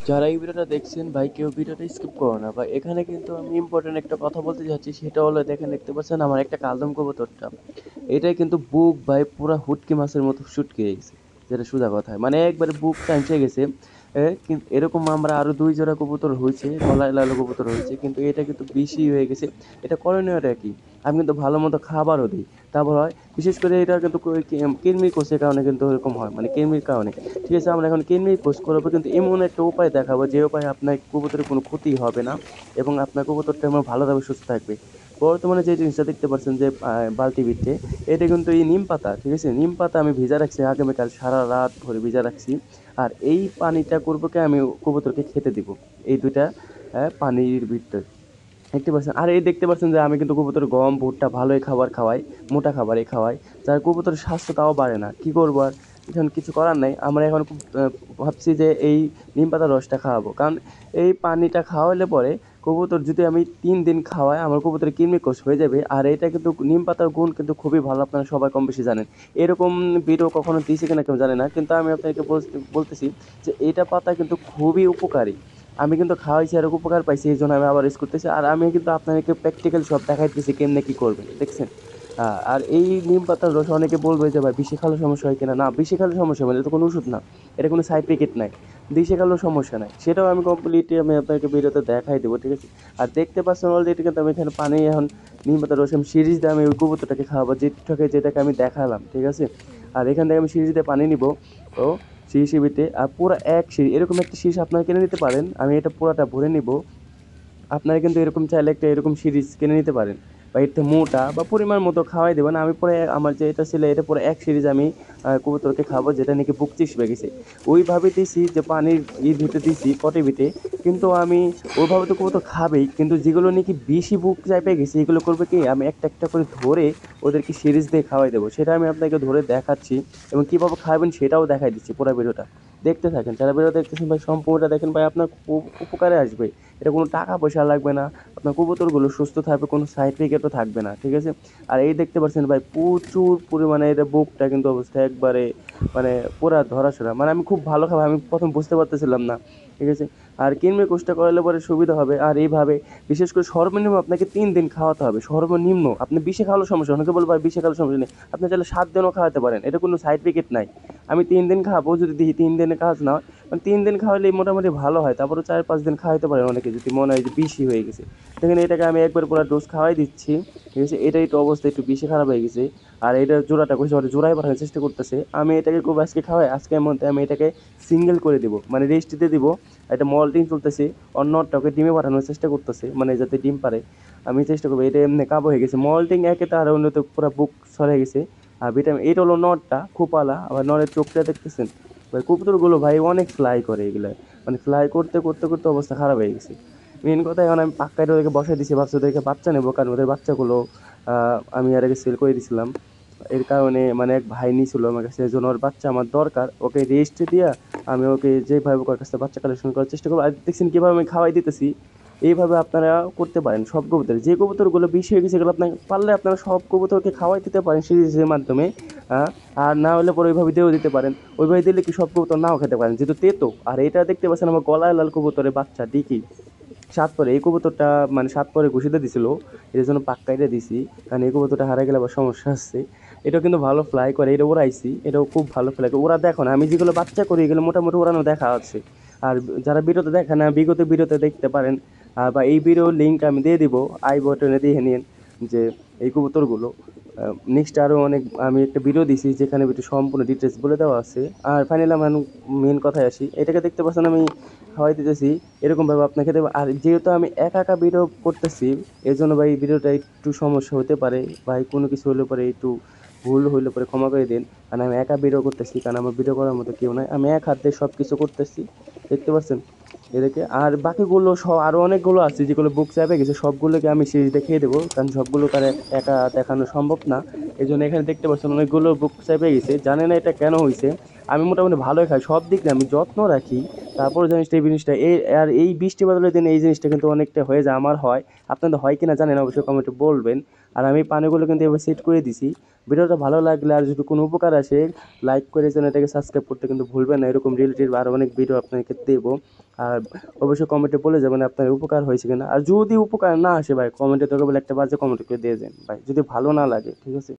যারা এই ভিডিওটা দেখছেন ভাই কেউ ভিডিওটা স্কিপ করো না ভাই। এখানে কিন্তু আমি ইম্পর্টেন্ট একটা কথা বলতে যাচ্ছি, সেটা হলো দেখেন, দেখতে পাচ্ছেন আমার একটা কালদম কবুতরটা, এটাই কিন্তু বুক ভাই পুরা হুটকি মাছের মতো শুটকে গেছে, যেটা সোজা কথায় মানে একবারে বুক টানছে গেছে। কিন্তু এরকম আমরা আরো 2 জোড়া কবুতর হয়েছে, গলায় লাল কবুতর হয়েছে, কিন্তু এটা কিন্তু বেশি হয়ে গেছে। এটা করণীয়টা কি, আমি কিন্তু ভালো মতো খাবারও দিই, তারপর হয় বিশেষ করে এটা কিন্তু কৃমির কোষের কারণে কিন্তু এরকম হয়, মানে কৃমির কারণে। ঠিক আছে, আমরা এখন কৃমির কোষ করবো, কিন্তু এমন একটা উপায় দেখাবো যে উপায়ে আপনার কবুতরের কোনো ক্ষতি হবে না এবং আপনার কবুতরটা আমার ভালো থাকবে, সুস্থ থাকবে। বর্তমানে যে জিনিসটা দেখতে পাচ্ছেন যে বালতি ভিতরে, এটা কিন্তু এই নিম পাতা, ঠিক আছে, নিম পাতা আমি ভিজা রাখছি আগামীকাল সারা রাত ভরে ভিজা রাখছি। আর এই পানিটা করবো কি, আমি কবুতরকে খেতে দিব এই দুইটা পানির ভিতরে, দেখতে পাচ্ছেন। আর এই দেখতে পাচ্ছেন যে আমি কিন্তু কবুতর গম ভুট্টা ভালোই খাবার খাওয়াই, মোটা খাবারই খাওয়াই, যার কবুতরের স্বাস্থ্য তাও বাড়ে না, কি করবো আর। এখন কিছু করার নাই, আমরা এখন খুব ভাবছি যে এই নিম পাতার রসটা খাওয়াবো, কারণ এই পানিটা খাওয়ালে পরে কবুতর যদি আমি 3 দিন খাওয়াই, আমার কবুতরের কৃমিকোষ হয়ে যাবে। আর এটা কিন্তু নিম পাতার গুণ কিন্তু খুবই ভালো, আপনারা সবাই কম বেশি জানেন। এরকম ভিডিও কখনো দিয়েছে কিনা কেউ জানে না, কিন্তু আমি আপনাকে বলতেছি যে এটা পাতা কিন্তু খুবই উপকারী। আমি কিন্তু খাওয়াইছি আর উপকার পাইছি, এই জন্য আমি আবার ইউজ করতেছি। আর আমি কিন্তু আপনাদেরকে প্র্যাকটিক্যাল সব দেখাইতেছি কেমনে কি করবেন, দেখছেন। আর এই নিম পাতার রস অনেকে বলবে যে ভাই বিষে খাওয়ার সমস্যা হয় কিনা, না বিষে খাওয়ার সমস্যা মানে এটা তো কোনো ওষুধ না, এটা কোনো সার্টিফিকেট নাই, বিষে খাওয়ার সমস্যা নাই, সেটাও আমি কমপ্লিটলি আমি আপনাকে ভিডিওতে দেখাই দেবো, ঠিক আছে। আর দেখতে পাচ্ছেন অলরেডি কিন্তু আমি এখানে পানি এখন নিম পাতার রস আমি সিরিজ দিয়ে আমি ওই কবুতরটাকে খাওয়াবো, যেটাকে আমি দেখালাম, ঠিক আছে। আর এখান থেকে আমি সিরিজ দিয়ে পানি নিব ও সিরিশিবিতে, আর পুরো এক সিঁড়ি এরকম একটা সিরিজ আপনারা কিনে নিতে পারেন, আমি এটা পুরাটা ভরে নিব। আপনারা কিন্তু এরকম চাইলে একটা এরকম সিরিজ কিনে নিতে পারেন, বা একটু মোটা বা পরিমাণ মতো খাওয়াই দেবেন। আমি পরে আমার যে এটা ছিল এটা পরে এক সিরিজ আমি কবুতরকে খাবো, যেটা নাকি বুক চিপসে গেছে, ওইভাবে দিছি যে পানির ভিতরে দিছি পটে ভিতরে। কিন্তু আমি ওইভাবে তো কবুতর খাবেই, কিন্তু যেগুলো নাকি বেশি বুক চাইপে গেছে এগুলো করবে কি, আমি একটা একটা করে ধরে ওদেরকে সিরিজ দিয়ে খাওয়াই দেবো, সেটা আমি আপনাকে ধরে দেখাচ্ছি এবং কীভাবে খাওয়াবেন সেটাও দেখাই দিচ্ছি। পুরো ভিডিওটা দেখতে থাকেন, যারা ভিডিও দেখতেছেন ভাই সম্পূর্ণটা দেখেন ভাই, আপনার খুব উপকারে আসবে। এটা কোনো টাকা পয়সা লাগবে না, আপনার কবুতরগুলো সুস্থ থাকবে, কোনো সার্টিফিকেটও থাকবে না, ঠিক আছে। আর এই দেখতে পাচ্ছেন ভাই প্রচুর পরিমাণে এটা বুকটা কিন্তু অবস্থা একবারে মানে পুরা ধরাছড়া, মানে আমি খুব ভালো খাবার, আমি প্রথম বুঝতে পারতেছিলাম না, ঠিক আছে। আর কৃমি কোষটা করালে পরে সুবিধা হবে। আর এইভাবে বিশেষ করে সর্বনিম্ন আপনাকে 3 দিন খাওয়াতে হবে, সর্বনিম্ন। আপনি বিষে খাওয়ালে সমস্যা, অনেকে বলবো ভাই বিষে খাওয়ালে সমস্যা নেই, আপনি চাইলে 7 দিনও খাওয়াতে পারেন, এটা কোনো সার্টিফিকেট নাই। আমি 3 দিন খাওয়াবো, যদি দেখি 3 দিনে কাজ না হয়, মানে 3 দিন খাওয়ালেই মোটামুটি ভালো হয়, তারপরে 4-5 দিন খাওয়াইতে পারেন অনেকে, যদি মনে হয় যে বেশি হয়ে গেছে। দেখেন এটাকে আমি একবার পুরো ডোজ খাওয়াই দিচ্ছি, ঠিক আছে। এটা একটু অবস্থা একটু বেশি খারাপ হয়ে গেছে। আর এটা জোড়াটা করছে, ওটা জোড়াই পাঠানোর চেষ্টা করতেছে, আমি এটাকে খুব আজকে খাওয়াই, আজকের মধ্যে আমি এটাকে সিঙ্গেল করে দিব, মানে রেস্ট দিয়ে দিব। এটা মল্টিং চলতেছে, অন্যটাকে ডিমে পাঠানোর চেষ্টা করতেছে, মানে যাতে ডিম পারে। আমি চেষ্টা করবো, এটা এমনি কাবু হয়ে গেছে মল্টিং একে, তার অন্যত পুরো বুক সরে গেছে। আর ভিটামিন এটা হলো নটটা খোপালা, আবার নরের চোখটা দেখতেছেন ভাই, কবুতরগুলো ভাই অনেক ফ্লাই করে এগুলো, মানে ফ্লাই করতে করতে করতে অবস্থা খারাপ হয়ে গেছে। মেন কথা এখন আমি পাক্কাটা ওদেরকে বসাই দিছি, ভাবছি ওদেরকে বাচ্চা নেবো, কারণ ওদের বাচ্চাগুলো আমি আর আগে সেল করে দিয়েছিলাম। এর কারণে মানে এক ভাই নিয়েছিল আমার কাছে, এই জন্য ওর বাচ্চা আমার দরকার, ওকে রেস্ট দিয়া আমি ওকে যেভাবে ওর কাছ থেকে বাচ্চা কালেকশন করার চেষ্টা করবো। আর দেখছেন কীভাবে আমি খাওয়াই দিতেছি, এইভাবে আপনারা করতে পারেন সব কবুতর। যে কবুতরগুলো বেশি হয়ে গেছে এগুলো আপনার পারলে আপনারা সব কবুতরকে খাওয়াই দিতে পারেন সিরিজের মাধ্যমে। আর না হলে পরে ওইভাবে দিয়েও দিতে পারেন, ওইভাবে দিলে কি সব কবুতর নাও খেতে পারেন, যেহেতু তেতো। আর এটা দেখতে পাচ্ছেন আমার গলায় লাল কবুতরের বাচ্চা ডিকি, সাত পরে এই কবুতরটা, মানে সাত পরে ঘুষিতে দিছিল, এর জন্য পাক্কাইটা দিছি, কারণ এই কবুতরটা হারা গেলে আবার সমস্যা আছে। এটাও কিন্তু ভালো ফ্লাই করে, এটা ওড়াইছি, এটাও খুব ভালো ফ্লাই করে। ওরা দেখো না আমি যেগুলো বাচ্চা করি এগুলো মোটামুটি ওড়ানো দেখা আছে। আর যারা ভিডিওতে দেখে না, বিগত ভিডিওতে দেখতে পারেন, বা এই ভিডিওর লিঙ্ক আমি দিয়ে দিব, আই বটনে দিয়ে নিন যে এই কবুতরগুলো। নেক্সট আরও অনেক আমি একটা ভিডিও দিছি যেখানে একটু সম্পূর্ণ ডিটেলস বলে দেওয়া আছে। আর ফাইনালি আমার মেন কথায় আসি, এটাকে দেখতে পাচ্ছেন আমি খাওয়াই দিতেছি, এরকমভাবে আপনাকে দেবো। আর যেহেতু আমি একা একা ভিডিও করতেছি, এর জন্য ভাই ভিডিওটা একটু সমস্যা হতে পারে, ভাই কোনো কিছু হলে পরে একটু ভুল হইলে পরে ক্ষমা করে দিন, কারণ আমি একা ভিডিও করতেছি, কারণ আমার ভিডিও করার মতো কেউ নাই, আমি এক হাত দিয়ে সব কিছু করতেছি, দেখতে পাচ্ছেন এদেরকে। আর বাকিগুলো সব আরও অনেকগুলো আছে যেগুলো বুক চাপে গেছে, সবগুলোকে আমি সিরিজ দেখিয়ে দেবো, কারণ সবগুলো তার একা দেখানো সম্ভব না। এই জন্য এখানে দেখতে পাচ্ছেন অনেকগুলো বুক চাপে গেছে, জানে না এটা কেন হয়েছে। আমি মোটামুটি ভালোই খাই, সব দিক দিয়ে আমি যত্ন রাখি। তারপরে জিনিসটা এই জিনিসটা এই বৃষ্টি বাদলের দিনে এই জিনিসটা কিন্তু অনেকটা হয়ে যায়, আমার হয়। আপনাদের হয় কিনা জানেন, অবশ্যই কমেন্টে বলবেন। আর আমি পানিগুলো কিন্তু এবার সেট করে দিছি। ভিডিওটা ভালো লাগলে আর যদি কোনো উপকার আসে, লাইক করে চ্যানেলটাকে সাবস্ক্রাইব করতে কিন্তু ভুলবেন না। এরকম রিলেটেড আরও অনেক ভিডিও আপনাকে দেবো। আর অবশ্যই কমেন্টে বলে যাবেন আপনার উপকার হয়েছে কিনা। আর যদি উপকার না আসে ভাই, কমেন্টে তোকে বলে একটা বাজে কমেন্ট করে দিয়ে যান ভাই, যদি ভালো না লাগে, ঠিক আছে।